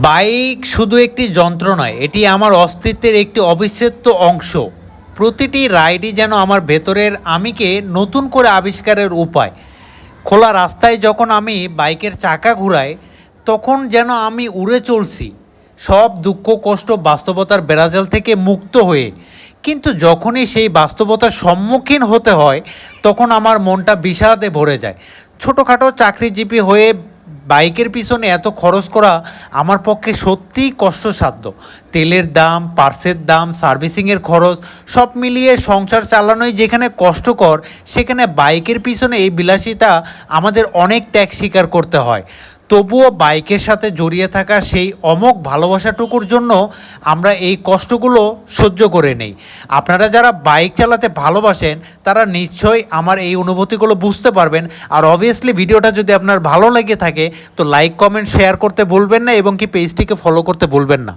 Bike শুধু একটি যন্ত্র নয়, এটি আমার অস্তিত্বের একটি অবিচ্ছেদ্য অংশ। প্রতিটি রাইডই যেন আমার ভেতরের আমিকে নতুন করে আবিষ্কারের উপায়। খোলা রাস্তায় যখন আমি বাইকের চাকা ঘুরাই, তখন যেন আমি উড়ে চলছি, সব দুঃখ কষ্ট বাস্তবতার বেড়াজাল থেকে মুক্ত হয়ে। কিন্তু যখনই সেই বাস্তবতার সম্মুখীন হতে হয়, তখন আমার মনটা বিষাদে ভরে যায়। ছোটোখাটো চাকরিজীবী হয়ে বাইকের পিছনে এত খরচ করা আমার পক্ষে সত্যিই কষ্টসাধ্য। তেলের দাম, পার্সের দাম, সার্ভিসিংয়ের খরচ সব মিলিয়ে সংসার চালানোই যেখানে কষ্টকর, সেখানে বাইকের পিছনে এই বিলাসিতা আমাদের অনেক ত্যাগ স্বীকার করতে হয়। তবুও বাইকের সাথে জড়িয়ে থাকা সেই অমোঘ ভালোবাসাটুকুর জন্য আমরা এই কষ্টগুলো সহ্য করে নেই। আপনারা যারা বাইক চালাতে ভালোবাসেন তারা নিশ্চয়ই আমার এই অনুভূতিগুলো বুঝতে পারবেন। আর অবভিয়াসলি ভিডিওটা যদি আপনার ভালো লেগে থাকে তো লাইক, কমেন্ট, শেয়ার করতে ভুলবেন না এবং কি পেজটিকে ফলো করতে ভুলবেন না।